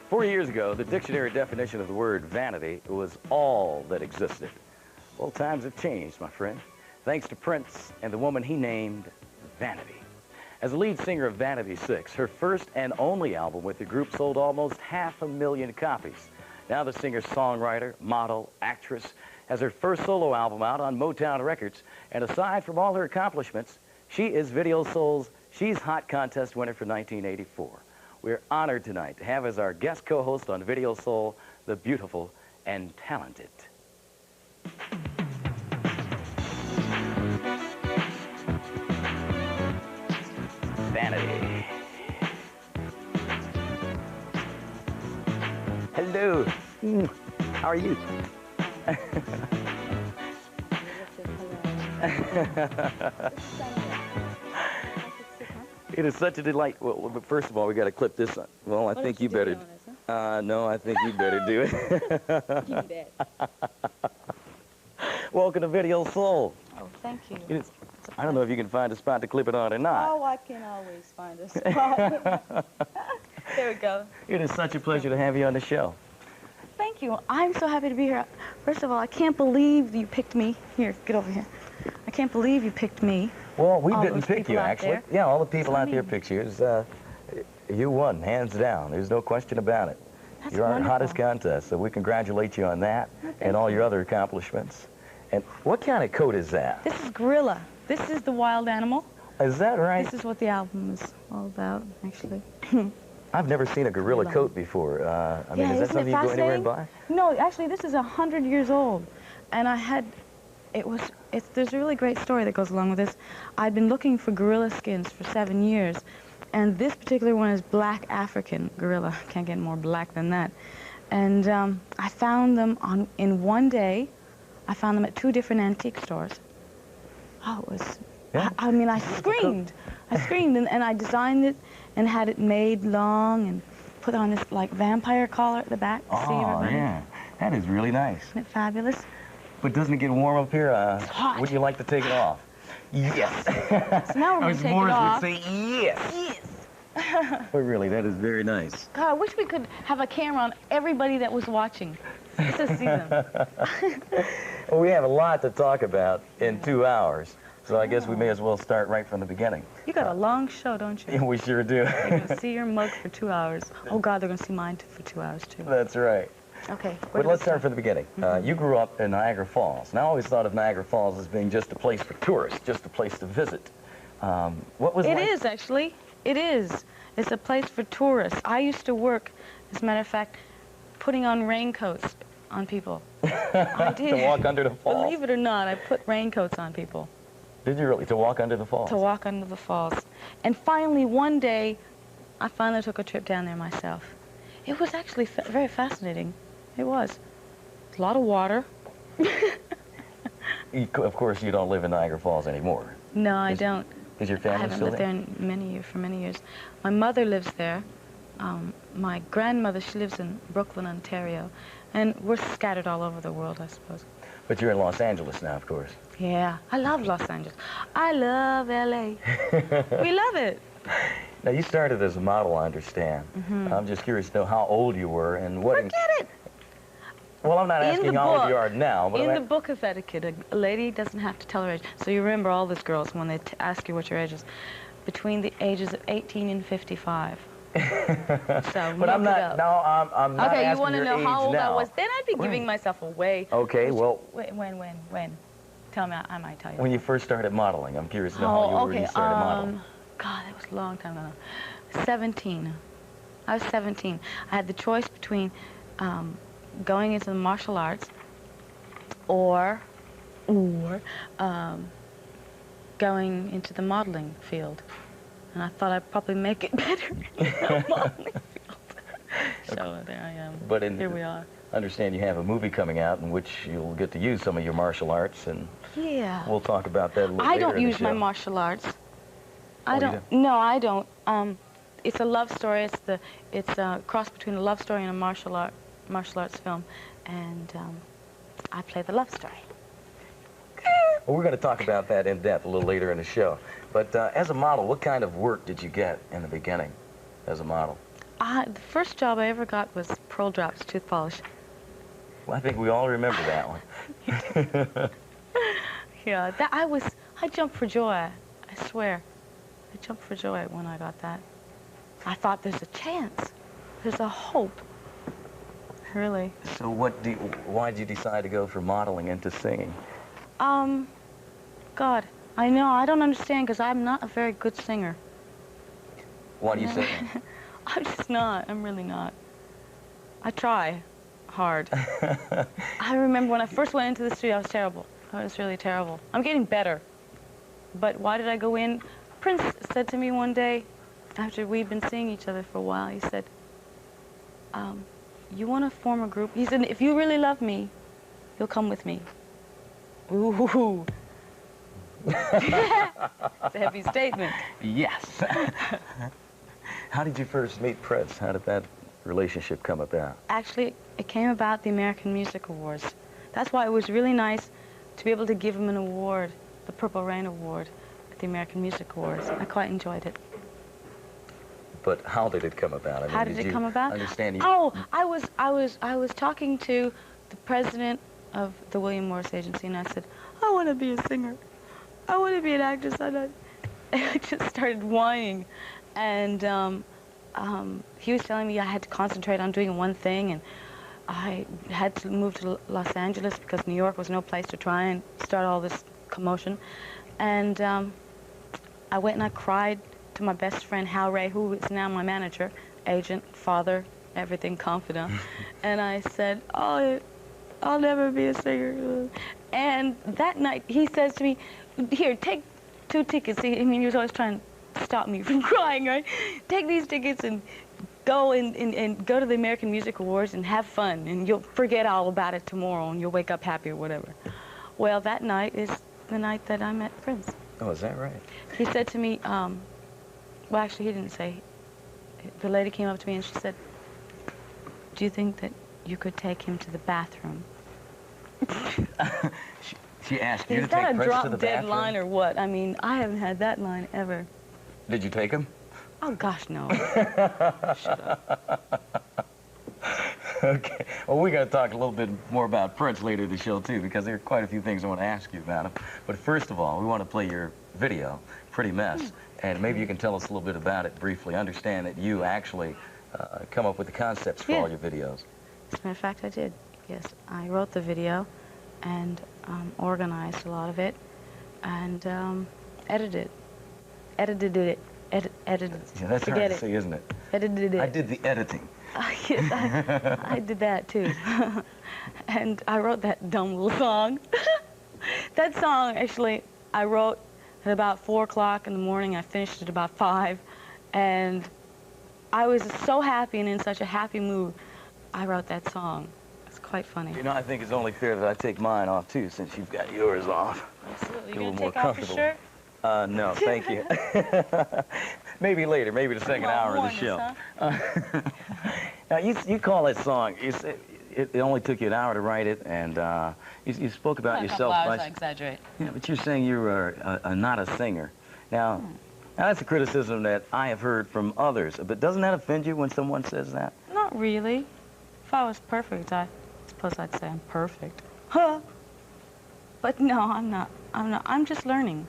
4 years ago, the dictionary definition of the word vanity was all that existed. Well, times have changed, my friend, thanks to Prince and the woman he named Vanity. As the lead singer of Vanity 6, her first and only album with the group sold almost 500,000 copies. Now the singer-songwriter, model, actress has her first solo album out on Motown Records, and aside from all her accomplishments, she is Video Soul's She's Hot contest winner for 1984. We're honored tonight to have as our guest co-host on Video Soul, the beautiful and talented Vanity. Hello. How are you? It is such a delight. Well, but first of all, we got to clip this on. Well, I think you better. No, I think you better do it. Welcome to Video Soul. Oh, thank you. I don't know if you can find a spot to clip it on or not. Oh, I can always find a spot. There we go. It is such a pleasure to have you on the show. Thank you. I'm so happy to be here. First of all, I can't believe you picked me. Here, get over here. I can't believe you picked me. Well, we didn't pick you, actually. There. Yeah, all the people out there picked you. You won, hands down. There's no question about it. That's You're our wonderful. hottest contest, so we congratulate you on that and all your other accomplishments. And what kind of coat is that? This is gorilla. This is the wild animal. Is that right? This is what the album is all about, actually. I've never seen a gorilla coat before. I mean, is that something you go anywhere and buy? No, actually, this is 100 years old. And I had, there's a really great story that goes along with this. I'd been looking for gorilla skins for 7 years. And this particular one is black African gorilla. Can't get more black than that. And I found them in one day. I found them at 2 different antique stores. Oh, it was, yeah. I mean, I screamed. I screamed, and I designed it and had it made long and put on this, like, vampire collar at the back. Oh, yeah. That is really nice. Isn't it fabulous? But doesn't it get warm up here? It's hot. Would you like to take it off? Yes. So now we're going to take it off. would say yes. Yes. But really, that is very nice. God, I wish we could have a camera on everybody that was watching. Just to see them. Well, we have a lot to talk about in 2 hours, so I guess we may as well start right from the beginning. You got a long show, don't you? Yeah, we sure do. They're going to see your mug for 2 hours. Oh, God, they're going to see mine for 2 hours, too. That's right. Okay. But let's start from the beginning. You grew up in Niagara Falls, and I always thought of Niagara Falls as being just a place for tourists, just a place to visit. What was it like? It is, actually. It is. It's a place for tourists. I used to work, as a matter of fact, putting on raincoats on people. I did. To walk under the falls? Believe it or not, I put raincoats on people. Did you really? To walk under the falls? To walk under the falls. And finally, one day, I finally took a trip down there myself. It was actually very fascinating. It was. A lot of water. Of course, you don't live in Niagara Falls anymore. No, I don't. Is your family I haven't still lived there for many years. My mother lives there. My grandmother, she lives in Brooklyn, Ontario. And we're scattered all over the world, I suppose. But you're in Los Angeles now, of course. Yeah, I love Los Angeles. I love L.A. We love it. Now, you started as a model, I understand. I'm just curious to know how old you were and what... Forget it. Well, I'm not asking how old you are now, but... In the book of etiquette, a lady doesn't have to tell her age. So you remember all these girls, when they ask you what your age is, between the ages of 18 and 55. So, but I'm not, no, I'm not okay, asking you want to know your how age old now. I was? Then I'd be giving myself away. Okay, well... When? Tell me, I might tell you. When you first started modeling, I'm curious to know how you were when you started modeling. God, that was a long time ago. 17. I was 17. I had the choice between going into the martial arts or going into the modeling field. And I thought I'd probably make it better in the modeling field. So there I am. But here we are. I understand you have a movie coming out in which you'll get to use some of your martial arts, and we'll talk about that a little later. I don't use my martial arts. I don't. No, I don't. It's a love story. It's a cross between a love story and a martial arts film, and I play the love story. Well, we're going to talk about that in depth a little later in the show. But as a model, what kind of work did you get in the beginning as a model? The first job I ever got was Pearl Drops tooth polish. Well, I think we all remember that one. Yeah, I jumped for joy, I swear. I jumped for joy when I got that. I thought there's a chance. There's a hope. Really. So why did you decide to go from modeling into singing? God, I know, I don't understand because I'm not a very good singer. Why do you say that? I'm just not. I'm really not. I try hard. I remember when I first went into the studio, I was terrible. I was really terrible. I'm getting better. But why did I go in? Prince said to me one day, after we'd been seeing each other for a while, he said, you want to form a group? He said, if you really love me, you'll come with me. Ooh. It's a heavy statement. Yes. How did you first meet Prince? How did that relationship come about? Actually, it came about the American Music Awards. That's why it was really nice to be able to give him an award, the Purple Rain Award, at the American Music Awards. I quite enjoyed it. But how did it come about? I mean, how did it come about? Understand you? Oh, I was talking to the president of the William Morris Agency, and I said, I want to be a singer. I want to be an actress. And I just started whining. And he was telling me I had to concentrate on doing one thing, and I had to move to Los Angeles because New York was no place to try and start all this commotion. And I went and I cried to my best friend, Hal Ray, who is now my manager, agent, father, everything, confidant. And I said, oh, I'll never be a singer. And that night, he says to me, here, take 2 tickets. I mean, he was always trying to stop me from crying, right? Take these tickets and go and go to the American Music Awards and have fun, and you'll forget all about it tomorrow, and you'll wake up happy or whatever. Well, that night is the night that I met Prince. Oh, is that right? He said to me, well, actually, he didn't say. The lady came up to me and she said, do you think that you could take him to the bathroom? She asked you to take Prince to the bathroom? Is that a drop-dead line or what? I mean, I haven't had that line ever. Did you take him? Oh, gosh, no. Shut up. Okay. Well, we're going to talk a little bit more about Prince later in the show, too, because there are quite a few things I want to ask you about him. But first of all, we want to play your video, Pretty Mess, and maybe you can tell us a little bit about it briefly. I understand that you actually come up with the concepts for all your videos. As a matter of fact, I did. Yes, I wrote the video and organized a lot of it and edited it. Edited it. Yeah, that's hard to say, isn't it? Edited it. I did the editing. Yes, I did that too. And I wrote that dumb little song. That song, actually, I wrote at about 4 o'clock in the morning. I finished at about 5. And I was so happy and in such a happy mood, I wrote that song. It's quite funny. You know, I think it's only fair that I take mine off, too, since you've got yours off. Absolutely. Feel You a gonna little take more off your comfortable. shirt? No, thank you. Maybe later, maybe the second hour of the show. Huh? Now, you call that song, you said it only took you an hour to write it, and you spoke about yourself. A couple hours, I exaggerate. Yeah, but you're saying you are not a singer. Now, that's a criticism that I have heard from others, but doesn't that offend you when someone says that? Not really. If I was perfect, I suppose I'd say I'm perfect. Huh? But no, I'm not. I'm just learning.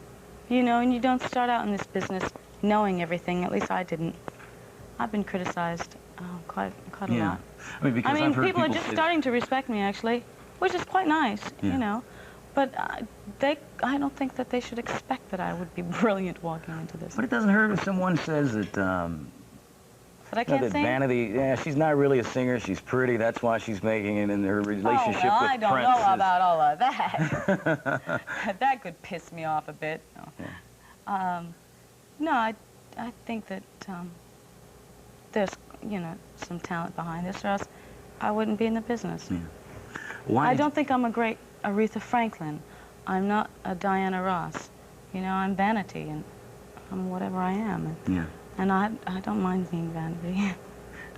You know, and you don't start out in this business knowing everything. At least I didn't. I've been criticized quite a lot. I mean, because I've heard people are just starting to respect me, actually, which is quite nice, you know. But I don't think that they should expect that I would be brilliant walking into this. But it doesn't hurt if someone says that, But I can't sing? Vanity, yeah, she's not really a singer. She's pretty. That's why she's making it in her relationship with Prince. I don't know about all of that. That could piss me off a bit. No, no, I think that there's, you know, some talent behind this, or else I wouldn't be in the business. Yeah. Why I don't think I'm a great Aretha Franklin. I'm not a Diana Ross. You know, I'm Vanity, and I'm whatever I am. And I don't mind being Vanity.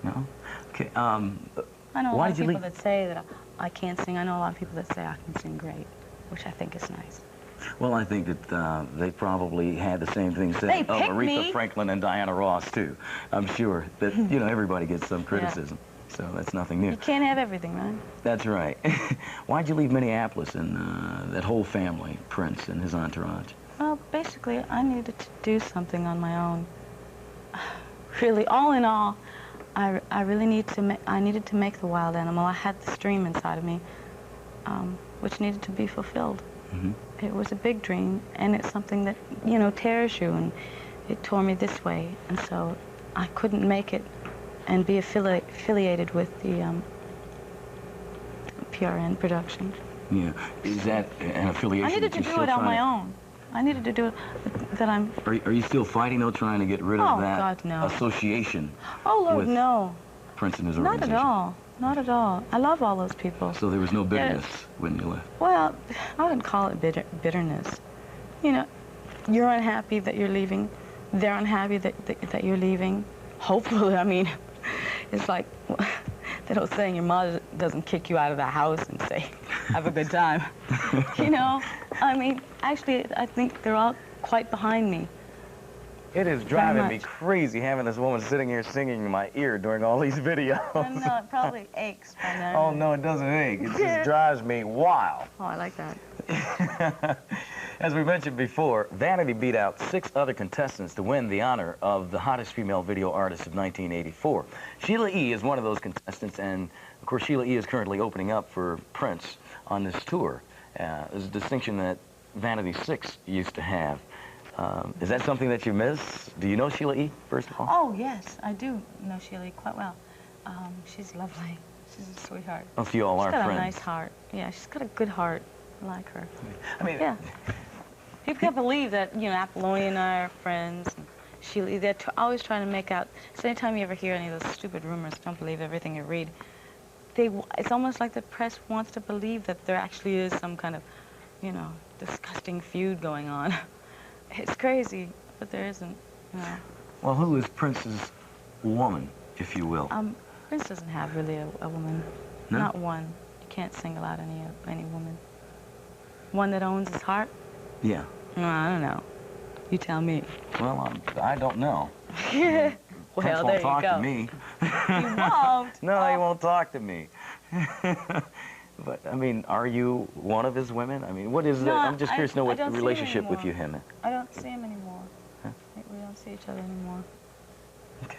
No? Okay, I know a lot of people that say that I can't sing. I know a lot of people that say I can sing great, which I think is nice. Well, I think that they probably had the same thing said They of picked Aretha me. Franklin and Diana Ross, too. I'm sure that, you know, everybody gets some criticism. So that's nothing new. You can't have everything, right? That's right. Why'd you leave Minneapolis and that whole family, Prince and his entourage? Well, basically, I needed to do something on my own. Really, all in all, I really needed to make the wild animal. I had this dream inside of me, which needed to be fulfilled. Mm-hmm. It was a big dream, and it's something that, you know, tears you, and it tore me this way, and so I couldn't make it and be affiliated with the PRN production. Yeah. Is that an affiliation? I needed to do it on my own. I needed to do it that I'm... Are you still fighting, though, trying to get rid of that God, no. association? Oh, Lord, with no. Prince and his Not organization? at all. Not at all. I love all those people. So there was no bitterness when you left? Well, I wouldn't call it bitterness. You know, you're unhappy that you're leaving. They're unhappy that you're leaving. Hopefully, I mean, it's like that old saying, your mother doesn't kick you out of the house and say, have a good time. You know, I mean, actually, I think they're all quite behind me. It is driving me crazy having this woman sitting here singing in my ear during all these videos. No, it probably aches by now. Oh, no, it doesn't ache. It just drives me wild. Oh, I like that. As we mentioned before, Vanity beat out 6 other contestants to win the honor of the hottest female video artist of 1984. Sheila E. is one of those contestants, and of course Sheila E. is currently opening up for Prince on this tour. There's a distinction that Vanity 6 used to have. Is that something that you miss? Do you know Sheila E., first of all? Oh, yes, I do know Sheila E. quite well. She's lovely. She's a sweetheart. Oh, so you all are friends. She's got a nice heart. Yeah, she's got a good heart. I like her. I mean, yeah. People can't believe that, you know, Apollonia and I are friends. And Sheila E., they're always trying to make out. So anytime you ever hear any of those stupid rumors, don't believe everything you read. It's almost like the press wants to believe that there actually is some kind of, you know, disgusting feud going on. It's crazy, but there isn't, you know. Well, who is Prince's woman, if you will? Prince doesn't have really a woman. No? Not one. You can't single out any woman. One that owns his heart? Yeah. No, I don't know. You tell me. Well, I don't know. Well, Prince there won't you talk go. to me. He won't? No, he won't talk to me. But, I mean, are you one of his women? I mean, what is No, I'm just curious to know what the don't see him relationship with anymore. you him is. I don't see him anymore. Huh? We don't see each other anymore. Okay.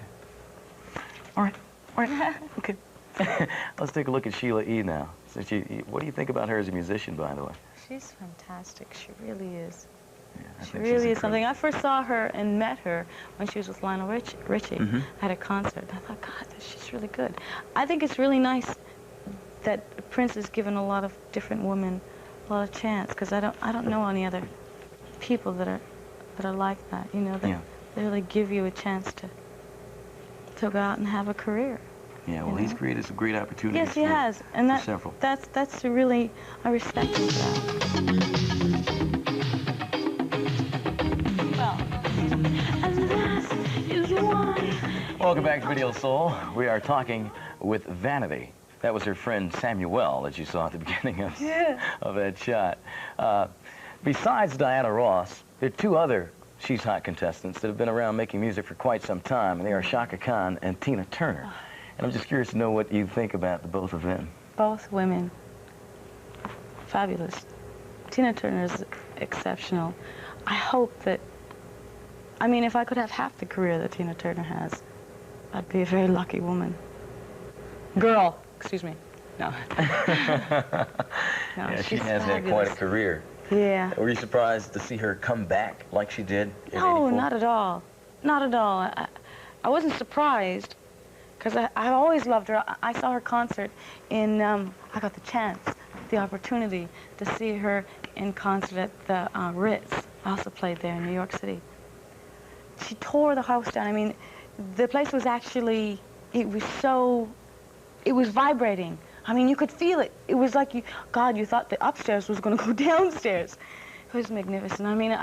All right. All right. Okay. Let's take a look at Sheila E. now. Since what do you think about her as a musician, by the way? She's fantastic. She really is. Yeah, I She think she's really is incredible. something. I first saw her and met her when she was with Lionel Richie Mhm. at a concert. I thought, God, she's really good. I think it's really nice that Prince has given a lot of different women a lot of chance, because I don't know any other people that are like that. You know, that they really give you a chance to go out and have a career. Yeah, well, he's created some great opportunities. Yes, he has, and several. that's really, I respect him for that. Welcome back to Video Soul. We are talking with Vanity. That was her friend Samuel that you saw at the beginning of that shot. Besides Diana Ross, there are 2 other She's Hot contestants that have been around making music for quite some time, and they are Chaka Khan and Tina Turner. And I'm just curious to know what you think about the both of them. Both women. Fabulous. Tina Turner is exceptional. I hope that, I mean, if I could have half the career that Tina Turner has, I'd be a very lucky woman. Girl, excuse me. No. No, Yeah, she she's has had fabulous. quite a career. Yeah. Were you surprised to see her come back like she did in No, 84? not at all. Not at all. I wasn't surprised, because I always loved her. I saw her concert in, I got the chance, the opportunity to see her in concert at the Ritz. I also played there in New York City. She tore the house down. I mean, the place was actually, it was vibrating. I mean, you could feel it. It was like, you thought the upstairs was going to go downstairs. It was magnificent. I mean,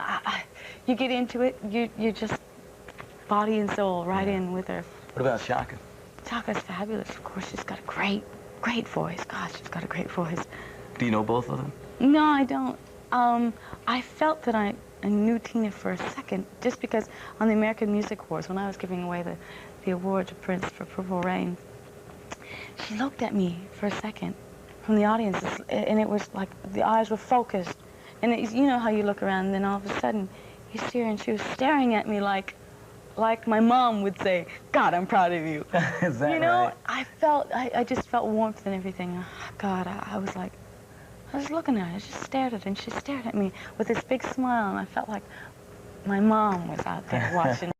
you get into it, you just body and soul right in with her. What about Chaka? Chaka's fabulous. Of course, she's got a great voice. Gosh, she's got a great voice. Do you know both of them? No, I don't. I felt that I knew Tina for a second, just because on the American Music Awards, when I was giving away the award to Prince for Purple Rain, she looked at me for a second from the audience, and it was like the eyes were focused. And you know how you look around, and then all of a sudden, you see her, and she was staring at me like my mom would say, "God, I'm proud of you." Is that you know, right? I just felt warmth and everything. God, I was like, I was looking at her, I just stared at her, and she stared at me with this big smile, and I felt like my mom was out there watching.